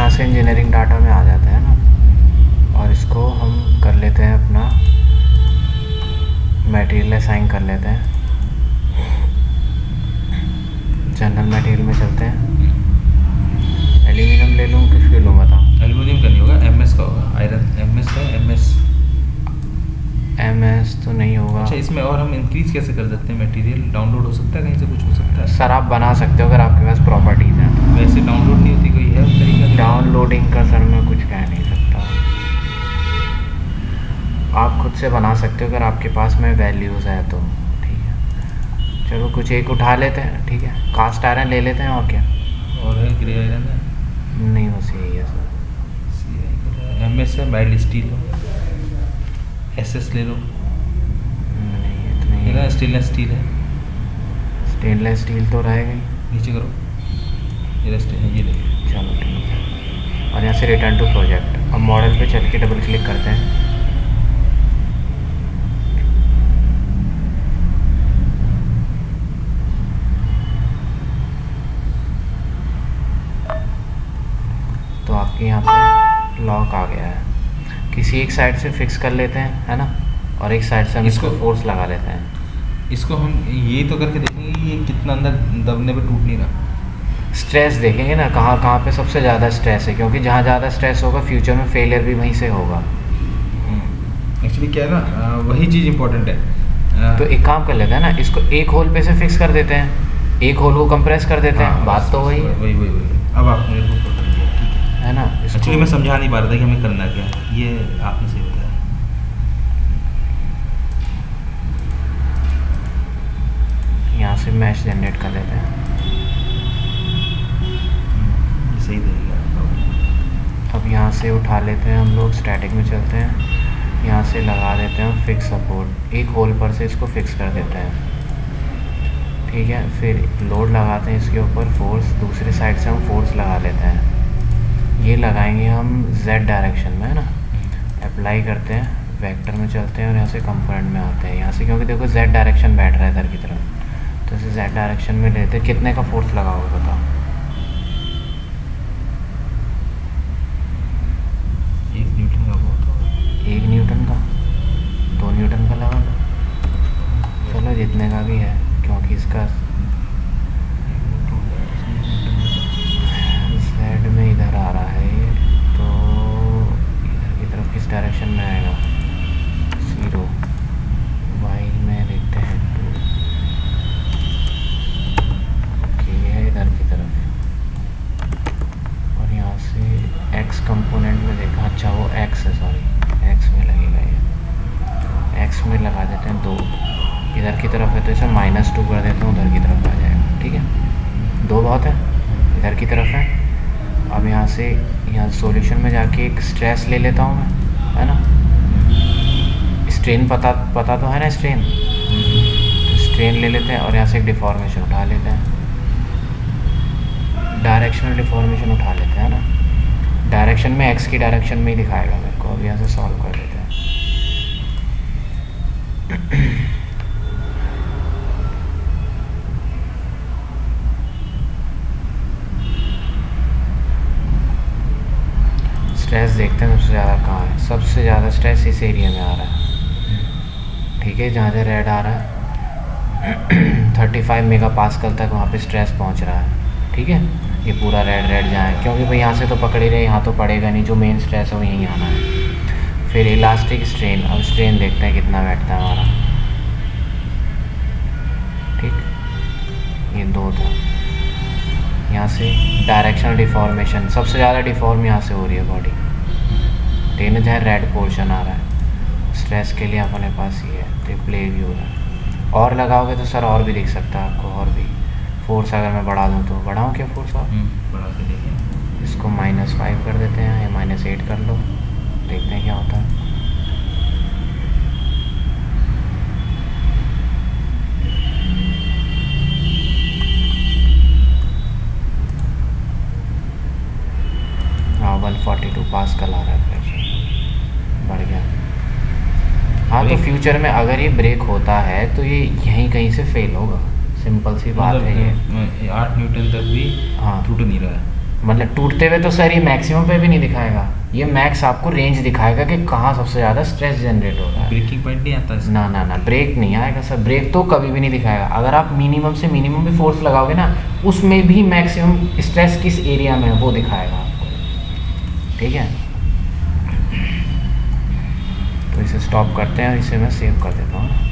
यहाँ से engineering data में आ जाता है ना, और इसको हम कर लेते हैं अपना मटेरियल असाइन कर लेते हैं। जनरल मटेरियल में चलते हैं। एल्यूमिनियम ले लूँ कि फिर लूँ बता। एल्यूमिनियम का नहीं होगा, एमएस का होगा। आयरन एमएस का, एमएस तो नहीं होगा। अच्छा, इसमें और हम इंक्रीज कैसे कर सकते हैं? मटेरियल डाउनलोड हो सकता है कहीं से, कुछ हो सकता है? सर आप बना सकते हो अगर आपके पास प्रॉपर्टीज़ हैं। वैसे डाउनलोड नहीं होती, कोई है तरीका? डाउनलोडिंग का सर मैं कुछ कह नहीं सकता। आप खुद से बना सकते हो अगर आपके पास में वैल्यूज़ है तो। ठीक है, चलो कुछ एक उठा लेते हैं। ठीक है, कास्ट आयरन ले लेते हैं और क्या। और है ग्रे आयरन है? नहीं, बस यही है सर। एमएस है, माइल्ड स्टील हो, एसएस ले लो। नहीं, इतना ही है। स्टेनलेस स्टील है। स्टेनलेस स्टील तो रहेगा ही। नीचे करो, ये ये ले। चलो ठीक है, और यहाँ से रिटर्न टू प्रोजेक्ट। अब मॉडल पे चल के डबल क्लिक करते हैं। तो आपके यहाँ पे लॉक आ गया है। किसी एक साइड से फिक्स कर लेते हैं, है ना, और एक साइड से हम इसको फोर्स लगा लेते हैं। इसको हम ये तो करके देखेंगे कि ये कितना अंदर दबने पे टूट नहीं रहा। स्ट्रेस देखेंगे ना, कहाँ कहाँ पे सबसे ज़्यादा स्ट्रेस है, क्योंकि जहाँ ज़्यादा स्ट्रेस होगा फ्यूचर में फेलियर भी वहीं से होगा। एक्चुअली क्या है ना, वही चीज़ इंपॉर्टेंट है। तो एक काम कर लेते हैं ना, इसको एक होल पे से फिक्स कर देते हैं, एक होल को कंप्रेस कर देते हैं। बात तो वही है। वही अब आप मेरे को पकड़ लिया, ठीक है ना। एक्चुअली मैं समझा नहीं पा रहा था कि हमें करना क्या है, ये आपने सही बताया। यहाँ से मैश जनरेट कर देते हैं। ये सही देगा। अब यहाँ से उठा लेते हैं हम लोग, स्टैटिक में चलते हैं, यहाँ से लगा देते हैं फिक्स सपोर्ट। एक होल पर से इसको फिक्स कर देते हैं। ठीक है, फिर लोड लगाते हैं इसके ऊपर, फोर्स दूसरे साइड से हम फोर्स लगा लेते हैं। ये लगाएंगे हम Z डायरेक्शन में, है ना। अप्लाई करते हैं, वेक्टर में चलते हैं और यहाँ से कंपोनेंट में आते हैं। यहाँ से क्योंकि देखो Z डायरेक्शन बैठ रहा है इधर की तरफ, तो इसे Z डायरेक्शन में लेते हैं। कितने का फोर्स लगाओगे बताओ? 1 न्यूटन का बहुत होगा। 1 न्यूटन का, 2 न्यूटन का लगा लो, चलो जितने का भी है, क्योंकि इसका Z में इधर आ रहा है ये, तो इधर की तरफ किस डायरेक्शन में आएगा? 0। Y में देखते हैं 2। ओके, ये है इधर की तरफ। और यहाँ से X कंपोनेंट में देखा, अच्छा वो X है, सॉरी X में लगेगा ये। X में लगा देते हैं 2। इधर की तरफ है तो इसे -2 कर देते हैं, उधर की तरफ आ जाएगा। ठीक है, 2 बहुत है, इधर की तरफ है। अब यहाँ से यहाँ सॉल्यूशन में जाके एक स्ट्रेस ले लेता हूँ मैं, है ना। स्ट्रेन पता तो है ना, स्ट्रेन। तो स्ट्रेन ले लेते हैं और यहाँ से एक डिफॉर्मेशन उठा लेते हैं, डायरेक्शनल डिफॉर्मेशन उठा लेते हैं ना। डायरेक्शन में X की डायरेक्शन में ही दिखाएगा मेरे को। अब यहाँ से सॉल्व कर देते हैं। स्ट्रेस देखते हैं सबसे ज़्यादा कहाँ है। सबसे ज़्यादा स्ट्रेस इस एरिया में आ रहा है। ठीक है, जहाँ से रेड आ रहा है 35 मेगापास्कल तक वहाँ पे स्ट्रेस पहुँच रहा है। ठीक है, ये पूरा रेड जहाँ है, क्योंकि भाई यहाँ से तो पकड़ ही रहे, यहाँ तो पड़ेगा नहीं, जो मेन स्ट्रेस है वो यहीं आना है। फिर इलास्टिक स्ट्रेन, अब स्ट्रेन देखते हैं कितना बैठता है हमारा। ठीक, ये 2 था। यहाँ से डायरेक्शनल डिफॉर्मेशन, सबसे ज़्यादा डिफॉर्म यहाँ से हो रही है बॉडी, देखने जहाँ रेड पोर्शन आ रहा है। स्ट्रेस के लिए अपने पास ये है, तो प्ले भी हो रहा है। और लगाओगे तो सर और भी दिख सकता है आपको, और भी फोर्स अगर मैं बढ़ा दूँ तो बढ़ाऊँ क्या फोर्स? और बढ़ा के देखिए, इसको -5 कर देते हैं, या -8 कर लो, देखते हैं क्या होता है। हाँ, 142 पास्कल आ रहा है प्रेशर, बढ़ गया। हाँ, तो फ्यूचर में अगर ये ब्रेक होता है तो ये यहीं कहीं से फेल होगा, सिंपल सी बात है ये। 8 न्यूटन तक भी हाँ, टूट नहीं रहा है। मतलब टूटते हुए तो सर ये मैक्सिमम पे भी नहीं दिखाएगा, ये मैक्स आपको रेंज दिखाएगा कि कहाँ सबसे ज़्यादा स्ट्रेस जनरेट हो रहा है। ब्रेकिंग पॉइंट नहीं आता इसमें? ना ना ना, ब्रेक नहीं आएगा सर, ब्रेक तो कभी भी नहीं दिखाएगा। अगर आप मिनिमम से मिनिमम भी फोर्स लगाओगे ना, उसमें भी मैक्सिमम स्ट्रेस किस एरिया में है वो दिखाएगा आपको। ठीक है, तो इसे स्टॉप करते हैं और इसे मैं सेव कर देता हूँ।